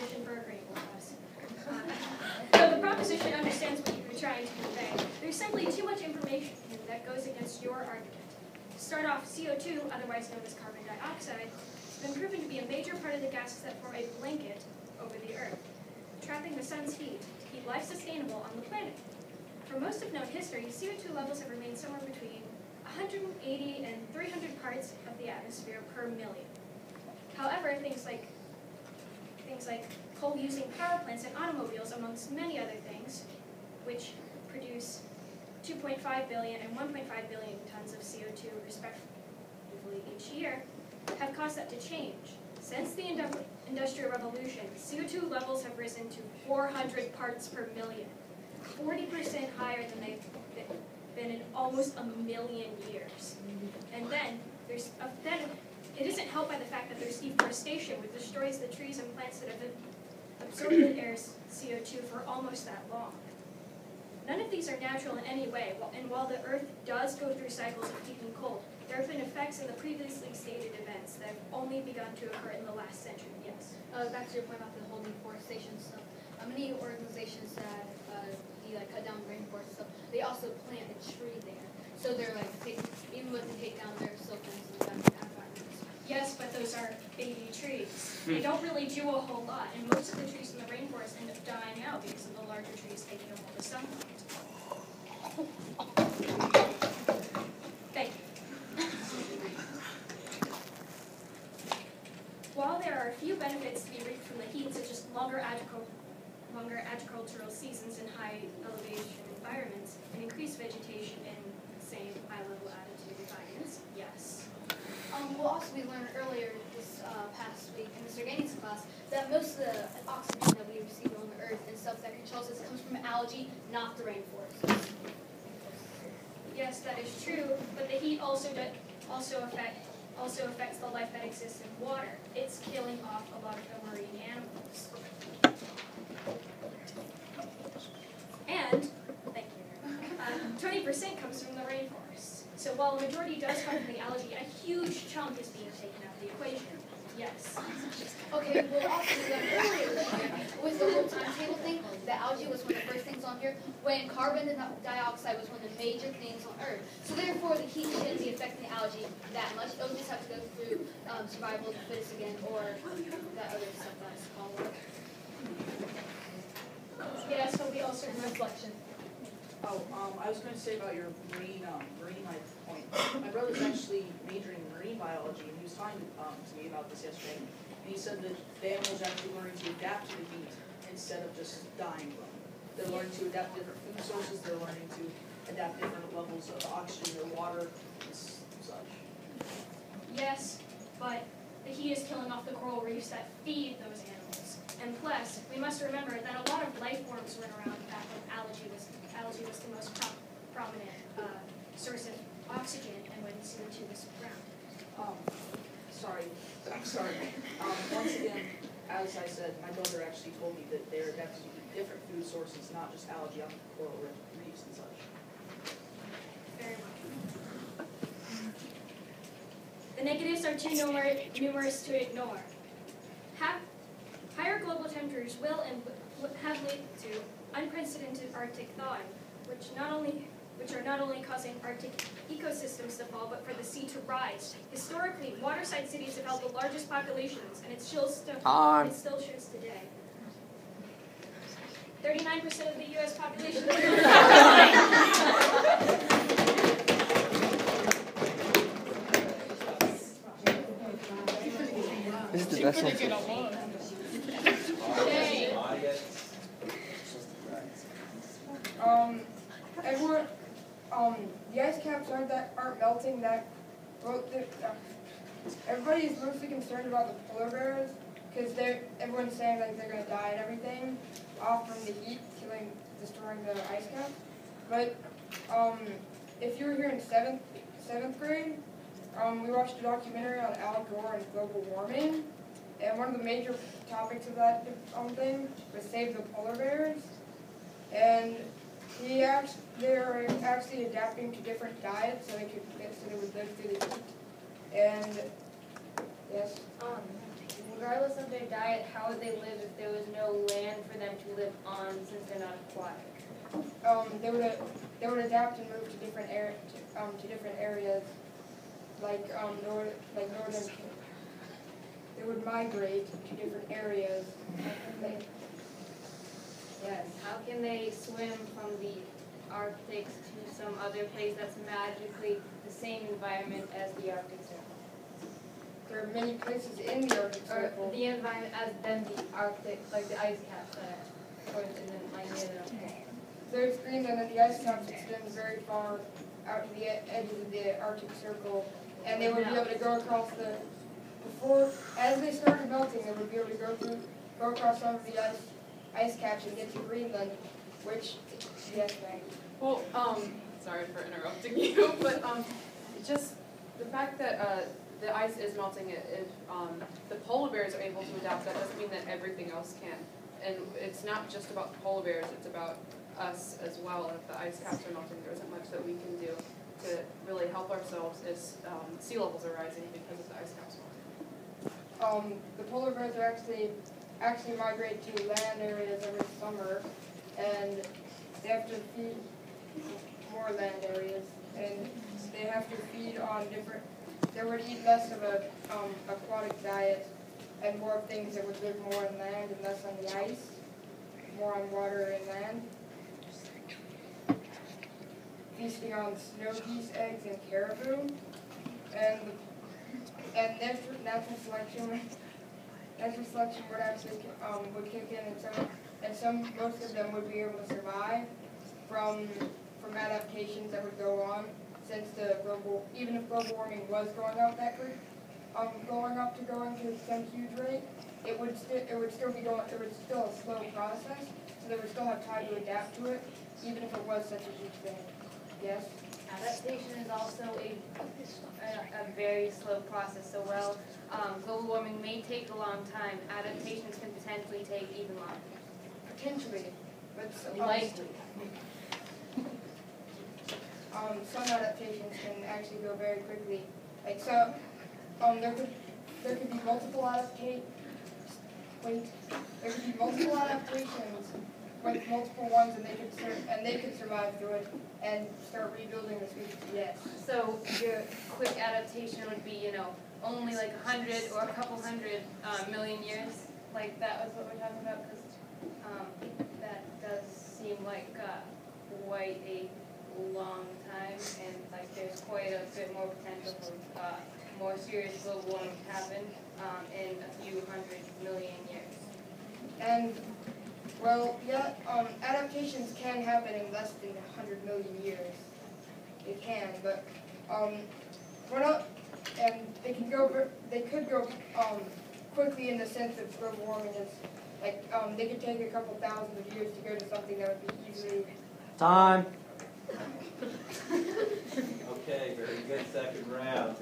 proposition for agreeing with us. Though the proposition understands what you're trying to convey, there's simply too much information that goes against your argument. To start off, CO2, otherwise known as carbon dioxide, has been proven to be a major part of the gases that form a blanket over the Earth, trapping the sun's heat to keep life sustainable on the planet. For most of known history, CO2 levels have remained somewhere between 180 and 300 parts of the atmosphere per million. However, things like coal-using power plants and automobiles, amongst many other things, which produce 2.5 billion and 1.5 billion tons of CO2 respectively each year, have caused that to change. Since the Industrial Revolution, CO2 levels have risen to 400 parts per million, 40% higher than they've been in almost a million years. And then it isn't helped by the fact that there's deforestation, which destroys the trees and plants that have absorbed the air's CO2 for almost that long. None of these are natural in any way, and while the Earth does go through cycles of heat and cold, there have been effects in the previously stated events that have only begun to occur in the last century. Yes? Back to your point about the whole deforestation stuff. Many organizations that cut down rainforest stuff, they also plant a tree there. So they're even when they take down their silkworms and environments. Yes, but those are baby trees. They don't really do a whole lot, and most of the trees in the rainforest end up dying out because of the larger trees taking up all the sunlight. Thank you. While there are a few benefits to be reaped from the heat, such as longer agricultural seasons in high elevation environments, and increased vegetation in the same high level altitude environments, yes. We'll also be learned earlier this past week in Mr. Gaines' class that most of the oxygen that we receive on the Earth and stuff that controls us comes from algae, not the rainforest. Yes, that is true, but the heat also affects the life that exists in water. It's killing off a lot of the marine animals. And, thank you, 20% comes from the rainforest. So while a majority does come from the algae, a huge chunk is being taken out of the equation. Yes. Okay, well also we learned earlier this year with the whole timetable thing, that algae was one of the first things on here, when carbon dioxide was one of the major things on Earth. So therefore the heat shouldn't be affecting the algae that much. It'll just have to go through survival of the fittest again, or that other stuff that's called. Yes, but we also reflection. I was going to say about your marine life point. My brother's actually majoring in marine biology, and he was talking to me about this yesterday. And he said that the animals are actually learning to adapt to the heat instead of just dying from it. They're learning to adapt different food sources. They're learning to adapt different levels of oxygen in their water and such. Yes, but the heat is killing off the coral reefs that feed those animals. And plus, we must remember that a lot of life forms went around back when algae was the most prominent source of oxygen, and when CO2 was around. I'm sorry. Once again, as I said, my brother actually told me that they're adapting to different food sources, not just algae on coral reefs and such. Very much. The negatives are too numerous to ignore. Higher global temperatures will and have led to unprecedented Arctic thawing, which are not only causing Arctic ecosystems to fall, but for the sea to rise. Historically, waterside cities have held the largest populations, and it still shows today. 39% of the U.S. population. This is the best one. Everyone, the ice caps aren't melting that. Well, everybody is mostly concerned about the polar bears because everyone's saying like they're gonna die and everything off from the heat, destroying the ice cap. But if you were here in seventh grade, we watched a documentary on Al Gore and global warming, and one of the major topics of that thing was save the polar bears, and they're actually adapting to different diets so they would live through the heat. And yes. Regardless of their diet, how would they live if there to live on since they're not aquatic? They would adapt and move to different areas, like northern. They would migrate to different areas. Yes. How can they swim from the Arctic to some other place that's magically the same environment as the Arctic Circle? There are many places in the Arctic Or Circle. the environment as then the Arctic, like the ice caps are, and then like near the Arctic. There's Greenland, and the ice caps extend very far out to the edges of the Arctic Circle, and they would be able to go across as they started melting, they would be able to go across some of the ice caps and get to Greenland, which, yes, Maggie. Well, sorry for interrupting you, but just the fact that the ice is melting, if the polar bears are able to adapt, that doesn't mean that everything else can. And it's not just about the polar bears, it's about us as well. If the ice caps are melting, there isn't much that we can do to really help ourselves as sea levels are rising because of the ice caps melting. The polar bears are actually migrate to land areas every summer, and they have to feed more land areas, and they have to feed on different. They would eat less of a aquatic diet and more of things that would live more on land and less on the ice, more on water and land. Feasting on snow geese, eggs, and caribou, and natural selection would actually would kick in, and most of them would be able to survive from adaptations that would go on since even if global warming was going up to some huge rate, it would still a slow process, so they would still have time to adapt to it, even if it was such a huge thing. Yes? Adaptation is also a very slow process. So while global warming may take a long time, adaptations can potentially take even longer. Potentially, but Likely. some adaptations can actually go very quickly. Like so, there could be multiple adaptations with multiple ones, and they could survive through it and start rebuilding the species. Yes. So your quick adaptation would be, only like 100 or a couple hundred million years. Like that was what we're talking about, because that does seem like quite a long time, and like there's quite a bit more potential for more serious global warming to happen in a few 100 million years. And well, yeah, adaptations can happen in less than 100 million years. It can, but we're not, and they could go quickly in the sense of global warming is like they could take a couple thousands of years to go to something that would be easily. Time. Okay, very good second round.